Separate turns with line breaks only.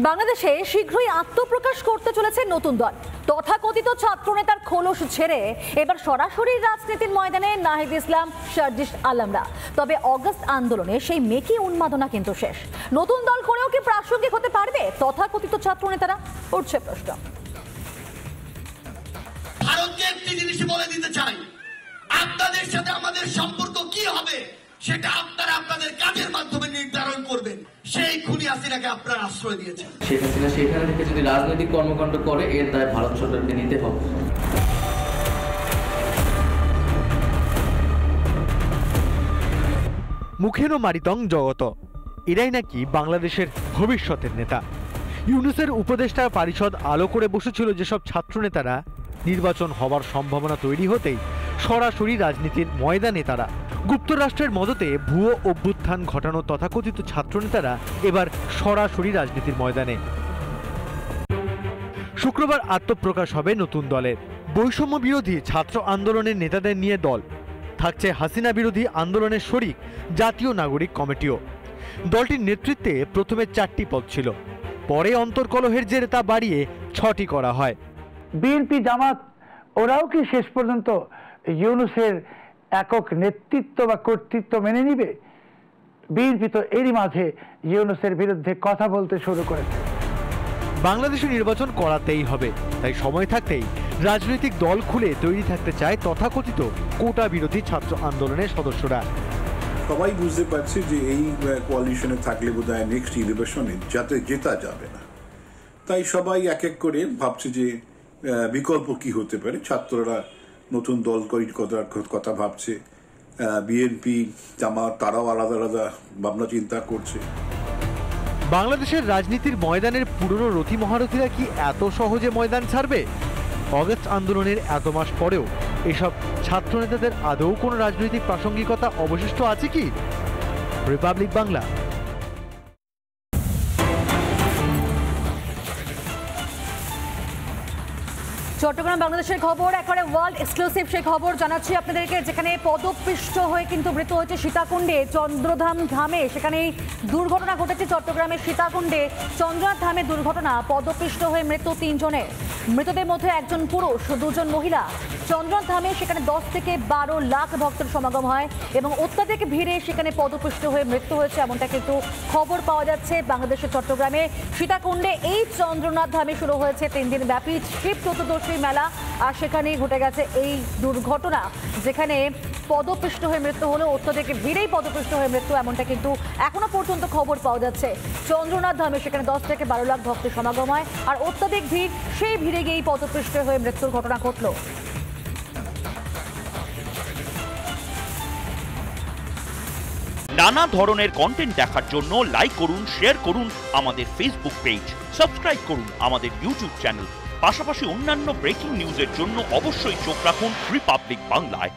বাংলাদেশে শীঘ্রই আত্মপ্রকাশ করতে চলেছে নতুন দল। তথাকথিত ছাত্রনেতার খোলস ছেড়ে এবার সরাসরি রাজনীতির ময়দানে নাহিদ ইসলাম, শারজিস আলমরা। তবে অগস্ট আন্দোলনে সেই মেকি উন্মাদনা কিন্তু শেষ। নতুন দল করেও কি প্রাসঙ্গিক হতে পারবে তথাকথিত ছাত্রনেতারা? উঠছে প্রশ্ন।
ভারতকে একটি জিনিস বলে দিতে চাই, আপনাদের সাথে আমাদের সম্পর্ক কি হবে সেটা আপনারা আপনাদের কাজের মাধ্যমে নির্ধারণ করবেন। সেই খুনি হাসিনাকে আপনারা আশ্রয় দিয়েছেন।
শেখ হাসিনা সেখানে থেকে যদি রাজনৈতিক কর্মকাণ্ড করে এর দায় ভারত সরকারকে নিতে হবে।
মুখেনো মারিতং জগত, এরাই নাকি বাংলাদেশের ভবিষ্যতের নেতা। ইউনূসের উপদেষ্টা পরিষদ আলো করে বসেছিল যেসব ছাত্রনেতারা নির্বাচন হওয়ার সম্ভাবনা তৈরি হতেই সরাসরি রাজনীতির ময়দানে তারা। গুপ্তরাষ্ট্রের মদতে ভুয়ো অভ্যুত্থান ঘটানো তথাকথিত ছাত্রনেতারা এবার সরাসরি রাজনীতির ময়দানে। শুক্রবার আত্মপ্রকাশ হবে নতুন দলের। বৈষম্য বিরোধী ছাত্র আন্দোলনের নেতাদের নিয়ে দল থাকছে। হাসিনা বিরোধী আন্দোলনের শরিক জাতীয় নাগরিক কমিটিও। দলটির নেতৃত্বে প্রথমে 4টি পদ ছিল, পরে অন্তর্কলহের জেরে তা বাড়িয়ে 6টি করা হয়।
বিএনপি, জামাত ওরাও কি শেষ পর্যন্ত ইউনূসের একক নেতৃত্ব বা কর্তৃত্ব মেনে নিবে? বিএনপি তো এরই মাঝে ইউনূসের বিরুদ্ধে কথা বলতে শুরু করেছে।
বাংলাদেশে নির্বাচন করাতেই হবে, তাই সময় থাকতেই রাজনৈতিক দল খুলে তৈরি থাকতে চায় তথাকথিত কোটা বিরোধী ছাত্র আন্দোলনের সদস্যরা।
সবাই বুঝতে পারছে যে এই কোয়ালিশনে থাকলে বোধহয় নেক্সট ইলেকশনে জেতা যাবে না, তাই সবাই এক এক করে ভাবছে যে বিকল্প কি হতে পারে। ছাত্ররা নতুন দল করার কথা ভাবছে, বিএনপি, জামাত তারাও আলাদা আলাদা ভাবনা চিন্তা করছে।
বাংলাদেশের রাজনীতির ময়দানের পুরনো রথী মহারথীরা কি এত সহজে ময়দান ছাড়বে? অগস্ট আন্দোলনের এত মাস পরেও এসব ছাত্রনেতাদের আদৌ কোনো রাজনৈতিক প্রাসঙ্গিকতা অবশিষ্ট আছে কি? রিপাবলিক বাংলা।
চট্টগ্রাম বাংলাদেশের খবর, একেবারে ওয়ার্ল্ড এক্সক্লুসিভ সেই খবর জানাচ্ছি আপনাদেরকে, যেখানে পদপিষ্ট হয়ে কিন্তু মৃত্যু হয়েছে সীতাকুণ্ডে চন্দ্রধাম ধামে। সেখানে দুর্ঘটনা ঘটেছে চট্টগ্রামের সীতাকুণ্ডে চন্দ্রনাথ ধামে দুর্ঘটনা। পদপিষ্ট হয়ে মৃত্যু 3 জনের। মৃতদের মধ্যে একজন পুরুষ, 2 জন মহিলা। চন্দ্রনাথ ধামে সেখানে 10 থেকে 12 লাখ ভক্তের সমাগম হয় এবং অত্যাধিক ভিড়ে সেখানে পদপিষ্ট হয়ে মৃত্যু হয়েছে, এমনটা কিন্তু খবর পাওয়া যাচ্ছে। বাংলাদেশের চট্টগ্রামে সীতাকুণ্ডে এই চন্দ্রনাথ ধামে শুরু হয়েছে 3 দিন ব্যাপী শিব চতুর্দশী মেলা, আর সেখানেই ঘটে গেছে এই দুর্ঘটনা, যেখানে পদপিষ্ট হয়ে মৃত্যু হলো। অত্যাধিক ভিড়েই পদপিষ্ট হয়ে মৃত্যু, এমনটা কিন্তু এখনো পর্যন্ত খবর পাওয়া যাচ্ছে। চন্দ্রনাথ ধামে সেখানে 10 থেকে 12 লাখ ভক্তের সমাগম হয়, আর অত্যাধিক ভিড়, সেই ভিড়ে গিয়েই পদপিষ্ট হয়ে মৃত্যুর ঘটনা ঘটল।
নানা ধরনের কন্টেন্ট দেখার জন্য লাইক করুন, শেয়ার করুন আমাদের ফেসবুক পেজ, সাবস্ক্রাইব করুন আমাদের ইউটিউব চ্যানেল। পাশাপাশি অন্যান্য ব্রেকিং নিউজের জন্য অবশ্যই চোখ রাখুন রিপাবলিক বাংলায়।